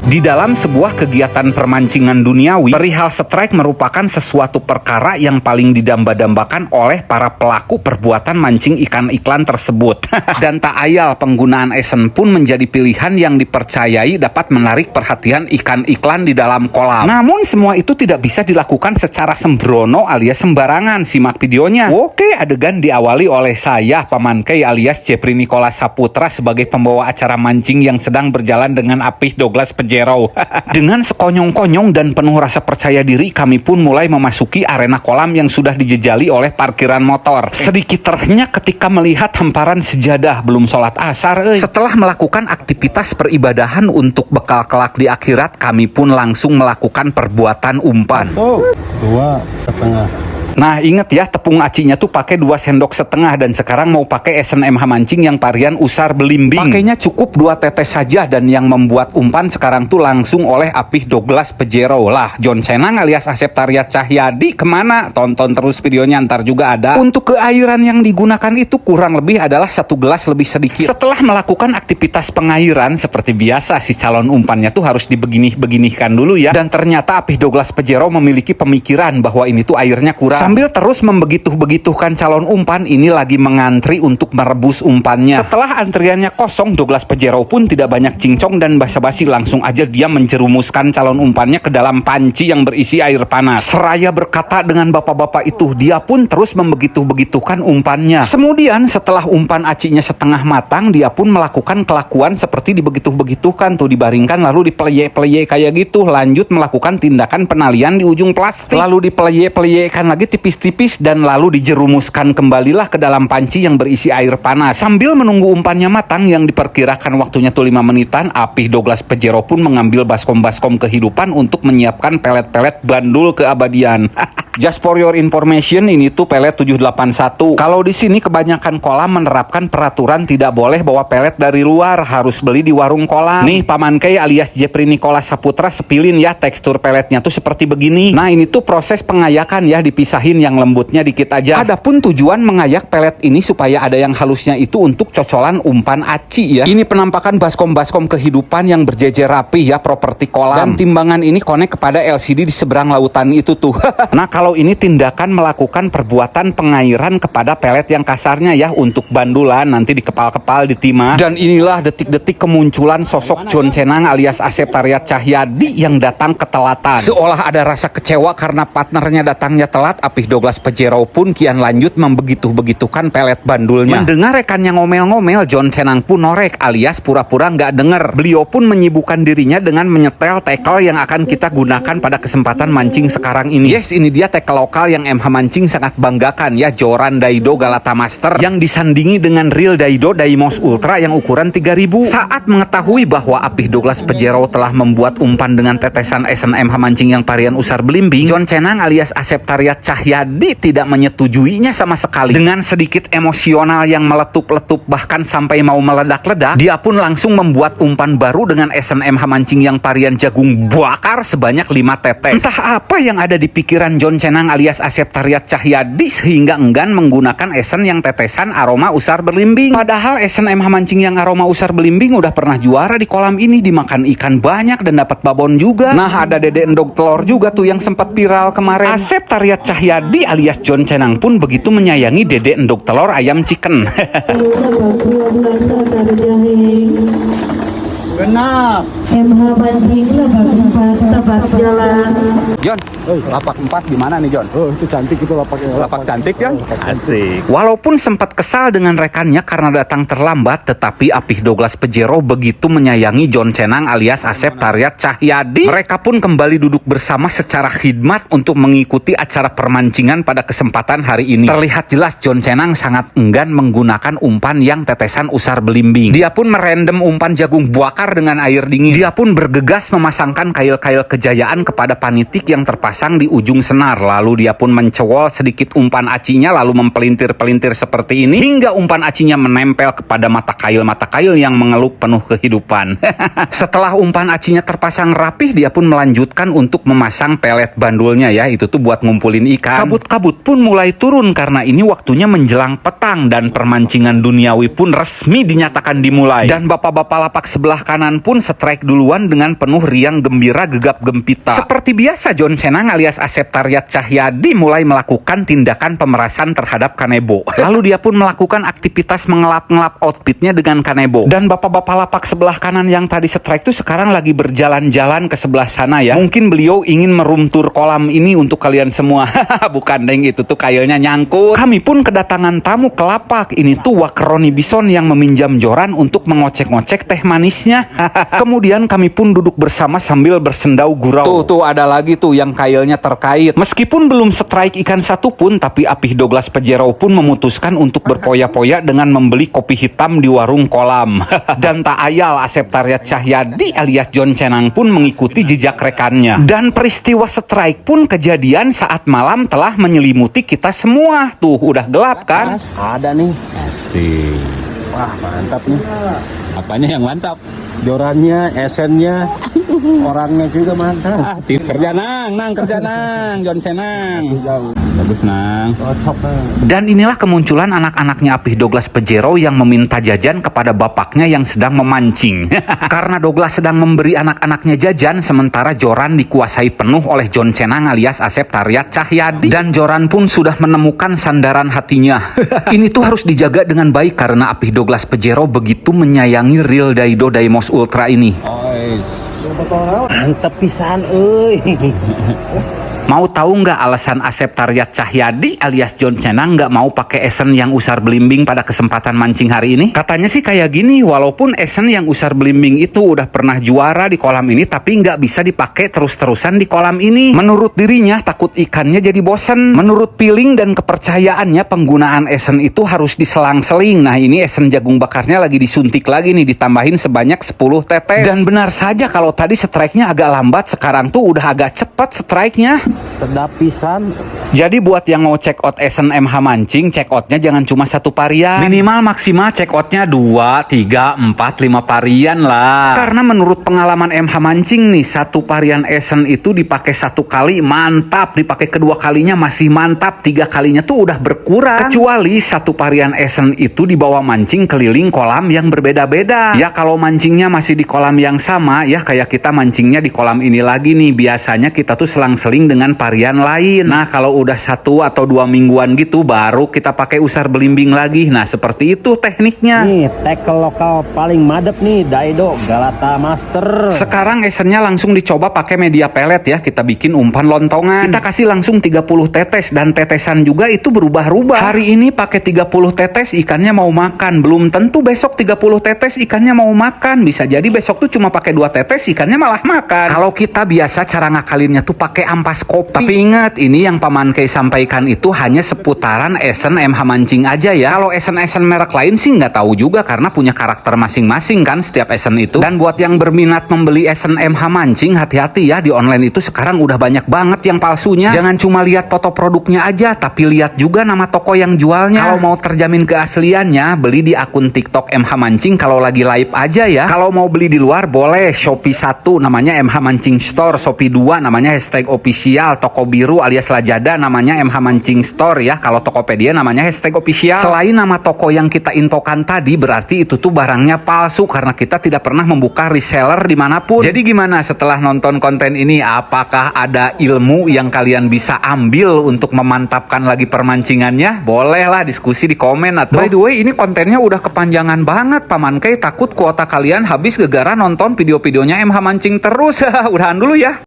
Di dalam sebuah kegiatan permancingan duniawi, perihal strike merupakan sesuatu perkara yang paling didamba-dambakan oleh para pelaku perbuatan mancing ikan iklan tersebut. Dan tak ayal penggunaan esen pun menjadi pilihan yang dipercayai dapat menarik perhatian ikan iklan di dalam kolam. Namun semua itu tidak bisa dilakukan secara sembrono alias sembarangan. Simak videonya. Oke, adegan diawali oleh saya, Paman Kei alias Jepri Nicola Saputra sebagai pembawa acara mancing yang sedang berjalan dengan Apih Douglas Pajero. Dengan sekonyong-konyong dan penuh rasa percaya diri, kami pun mulai memasuki arena kolam yang sudah dijejali oleh parkiran motor. Sedikit terhenyak ketika melihat hamparan sejadah belum sholat asar. Setelah melakukan aktivitas peribadahan untuk bekal kelak di akhirat, kami pun langsung melakukan perbuatan umpan. 2,5. Nah, inget ya, tepung acinya tuh pakai 2 sendok setengah dan sekarang mau pakai esen MH mancing yang varian usar belimbing. Pakainya cukup 2 tetes saja dan yang membuat umpan sekarang tuh langsung oleh Apih Douglas Pajero. Lah, John Cenang alias Asep Tariat Cahyadi kemana? Tonton terus videonya, ntar juga ada. Untuk keairan yang digunakan itu kurang lebih adalah 1 gelas lebih sedikit. Setelah melakukan aktivitas pengairan seperti biasa, si calon umpannya tuh harus dibeginih-beginihkan dulu ya. Dan ternyata Apih Douglas Pajero memiliki pemikiran bahwa ini tuh airnya kurang. Sambil terus membegitu-begitukan calon umpan, ini lagi mengantri untuk merebus umpannya. Setelah antriannya kosong, Douglas Pajero pun tidak banyak cincong dan basa-basi, langsung aja dia menjerumuskan calon umpannya ke dalam panci yang berisi air panas. Seraya berkata dengan bapak-bapak itu, dia pun terus membegitu-begitukan umpannya. Kemudian setelah umpan acinya setengah matang, dia pun melakukan kelakuan seperti dibegitu-begitukan tuh, dibaringkan lalu dipeleye-peleye kayak gitu, lanjut melakukan tindakan penalian di ujung plastik, lalu dipeleye-peleyekan lagi tipis-tipis dan lalu dijerumuskan kembalilah ke dalam panci yang berisi air panas. Sambil menunggu umpannya matang yang diperkirakan waktunya tuh 5 menitan, Apih Douglas Pajero pun mengambil baskom-baskom kehidupan untuk menyiapkan pelet-pelet bandul keabadian. Just for your information, ini tuh pelet 781. Kalau di sini kebanyakan kolam menerapkan peraturan tidak boleh bawa pelet dari luar, harus beli di warung kolam. Nih Paman Kei alias Jepri Nicola Saputra sepilin ya, tekstur peletnya tuh seperti begini. Nah, ini tuh proses pengayakan ya, dipisahin yang lembutnya dikit aja. Adapun tujuan mengayak pelet ini supaya ada yang halusnya itu untuk cocolan umpan aci ya. Ini penampakan baskom-baskom kehidupan yang berjejer rapih ya, properti kolam. Dan timbangan ini konek kepada LCD di seberang lautan itu tuh. Nah, kalau ini tindakan melakukan perbuatan pengairan kepada pelet yang kasarnya ya, untuk bandulan nanti dikepal-kepal di timah. Dan inilah detik-detik kemunculan sosok John Cenang alias Asep Tariat Cahyadi yang datang ketelatan. Seolah ada rasa kecewa karena partnernya datangnya telat, Apih Douglas Pajero pun kian lanjut membegitu-begitukan pelet bandulnya. Mendengar rekannya ngomel-ngomel, John Cenang pun norek alias pura-pura nggak denger. Beliau pun menyibukkan dirinya dengan menyetel tackle yang akan kita gunakan pada kesempatan mancing sekarang ini. Yes, ini dia tackle lokal yang MH Mancing sangat banggakan ya, Joran Daido Galata Master yang disandingi dengan Real Daido Daimos Ultra yang ukuran 3000. Saat mengetahui bahwa Apih Douglas Pajero telah membuat umpan dengan tetesan esen MH Mancing yang varian usar belimbing, John Cenang alias Asep Tariat Cahyadi tidak menyetujuinya sama sekali. Dengan sedikit emosional yang meletup-letup bahkan sampai mau meledak-ledak, dia pun langsung membuat umpan baru dengan esen MH Mancing yang varian jagung bakar sebanyak 5 tetes. Entah apa yang ada di pikiran John Cenang alias Asep Tariat Cahyadi sehingga enggan menggunakan esen yang tetesan aroma usar belimbing. Padahal esen MH Mancing yang aroma usar belimbing udah pernah juara di kolam ini, dimakan ikan banyak dan dapat babon juga. Nah, ada Dede Endog Telur juga tuh yang sempat viral kemarin. Asep Tariat Cahyadi alias John Cenang pun begitu menyayangi Dede Endog Telur ayam chicken. Genap. MH Mancing Lebak jalan. John, lapak 4 gimana nih John? Oh, itu cantik itu lapaknya. Lapak cantik John? Asik. Walaupun sempat kesal dengan rekannya karena datang terlambat, tetapi Apih Douglas Pajero begitu menyayangi John Cenang alias Asep Tariat Cahyadi. Mereka pun kembali duduk bersama secara khidmat untuk mengikuti acara permancingan pada kesempatan hari ini. Terlihat jelas John Cenang sangat enggan menggunakan umpan yang tetesan usar belimbing. Dia pun merendam umpan jagung bakar dengan air dingin. Dia pun bergegas memasangkan kail-kail kejayaan kepada panitik yang terpasang di ujung senar. Lalu dia pun mencewol sedikit umpan acinya lalu mempelintir-pelintir seperti ini hingga umpan acinya menempel kepada mata kail yang mengelup penuh kehidupan. Setelah umpan acinya terpasang rapih, dia pun melanjutkan untuk memasang pelet bandulnya ya, itu tuh buat ngumpulin ikan. Kabut-kabut pun mulai turun karena ini waktunya menjelang petang dan permancingan duniawi pun resmi dinyatakan dimulai. Dan bapak-bapak lapak sebelah kanan pun strike duluan dengan penuh riang gembira gegap gempita. Seperti biasa, John Cenang alias Asep Taryat Cahyadi mulai melakukan tindakan pemerasan terhadap Kanebo. Lalu dia pun melakukan aktivitas mengelap-ngelap outfitnya dengan Kanebo. Dan bapak-bapak lapak sebelah kanan yang tadi strike tuh sekarang lagi berjalan-jalan ke sebelah sana ya. Mungkin beliau ingin merumtur kolam ini untuk kalian semua. Bukan deng, itu tuh kayaknya nyangkut. Kami pun kedatangan tamu ke lapak. Ini tuh Wakroni Bison yang meminjam joran untuk mengocek-ngocek teh manisnya. Kemudian kami pun duduk bersama sambil bersendau gurau. Tuh ada lagi tuh yang kailnya terkait. Meskipun belum strike ikan satu pun, tapi Apih Douglas Pajero pun memutuskan untuk berpoya-poya dengan membeli kopi hitam di warung kolam. Dan tak ayal Asep Taryat Cahyadi alias John Cenang pun mengikuti jejak rekannya. Dan peristiwa strike pun kejadian saat malam telah menyelimuti kita semua. Tuh udah gelap kan? Ada nih. Asik. Wah, mantap nih. Apanya yang mantap? Jorannya, esennya, orangnya juga mantap. Kerja nang kerja nang, John Cenang. Jauh. Bagus nang. Cocok. Dan inilah kemunculan anak-anaknya Apih Douglas Pajero yang meminta jajan kepada bapaknya yang sedang memancing. Karena Douglas sedang memberi anak-anaknya jajan, sementara Joran dikuasai penuh oleh John Cenang alias Asep Taryat Cahyadi. Dan Joran pun sudah menemukan sandaran hatinya. Ini tuh harus dijaga dengan baik karena Apih Douglas Pajero begitu menyayangi Real Daido Daimos Ultra ini. Mantep pisan, euy. Mau tahu nggak alasan Asep Taryat Cahyadi alias John Cenang nggak mau pakai esen yang usar belimbing pada kesempatan mancing hari ini? Katanya sih kayak gini, walaupun esen yang usar belimbing itu udah pernah juara di kolam ini, tapi nggak bisa dipakai terus-terusan di kolam ini. Menurut dirinya takut ikannya jadi bosen. Menurut feeling dan kepercayaannya penggunaan esen itu harus diselang-seling. Nah ini esen jagung bakarnya lagi disuntik lagi nih, ditambahin sebanyak 10 tetes. Dan benar saja kalau tadi strike-nya agak lambat, sekarang tuh udah agak cepat strike-nya. Sedap pisan. Jadi buat yang mau check out Esen MH Mancing, check outnya jangan cuma satu parian. Minimal maksimal check outnya 2, 3, 4, 5 parian lah. Karena menurut pengalaman MH Mancing nih, satu parian Esen itu dipakai satu kali mantap, dipakai kedua kalinya masih mantap, 3 kalinya tuh udah berkurang. Kecuali satu parian Esen itu dibawa mancing keliling kolam yang berbeda-beda. Ya kalau mancingnya masih di kolam yang sama, ya kayak kita mancingnya di kolam ini lagi nih, biasanya kita tuh selang-seling dengan varian lain. Nah kalau udah 1 atau 2 mingguan gitu baru kita pakai usar belimbing lagi. Nah seperti itu tekniknya. Nih tackle lokal paling madep nih, Daido Galata Master. Sekarang esennya langsung dicoba pakai media pelet ya. Kita bikin umpan lontongan. Kita kasih langsung 30 tetes dan tetesan juga itu berubah-ubah. Hari ini pakai 30 tetes ikannya mau makan. Belum tentu besok 30 tetes ikannya mau makan. Bisa jadi besok tuh cuma pakai 2 tetes ikannya malah makan. Kalau kita biasa cara ngakalinnya tuh pakai ampas kopi. Tapi ingat, ini yang Paman Kei sampaikan itu hanya seputaran esen MH Mancing aja ya. Kalau esen-esen merek lain sih nggak tahu juga karena punya karakter masing-masing kan setiap esen itu. Dan buat yang berminat membeli esen MH Mancing, hati-hati ya, di online itu sekarang udah banyak banget yang palsunya. Jangan cuma lihat foto produknya aja, tapi lihat juga nama toko yang jualnya. Kalau mau terjamin keasliannya, beli di akun TikTok MH Mancing kalau lagi live aja ya. Kalau mau beli di luar boleh, Shopee 1 namanya MH Mancing Store, Shopee 2 namanya #official, Toko Biru alias Lazada namanya MH Mancing Store ya. Kalau Tokopedia namanya #official. Selain nama toko yang kita infokan tadi, berarti itu tuh barangnya palsu karena kita tidak pernah membuka reseller dimanapun. Jadi gimana setelah nonton konten ini? Apakah ada ilmu yang kalian bisa ambil untuk memantapkan lagi permancingannya? Bolehlah diskusi di komen atau. By the way, ini kontennya udah kepanjangan banget. Paman Kei takut kuota kalian habis gara-gara nonton video-videonya MH Mancing terus. Udahan dulu ya.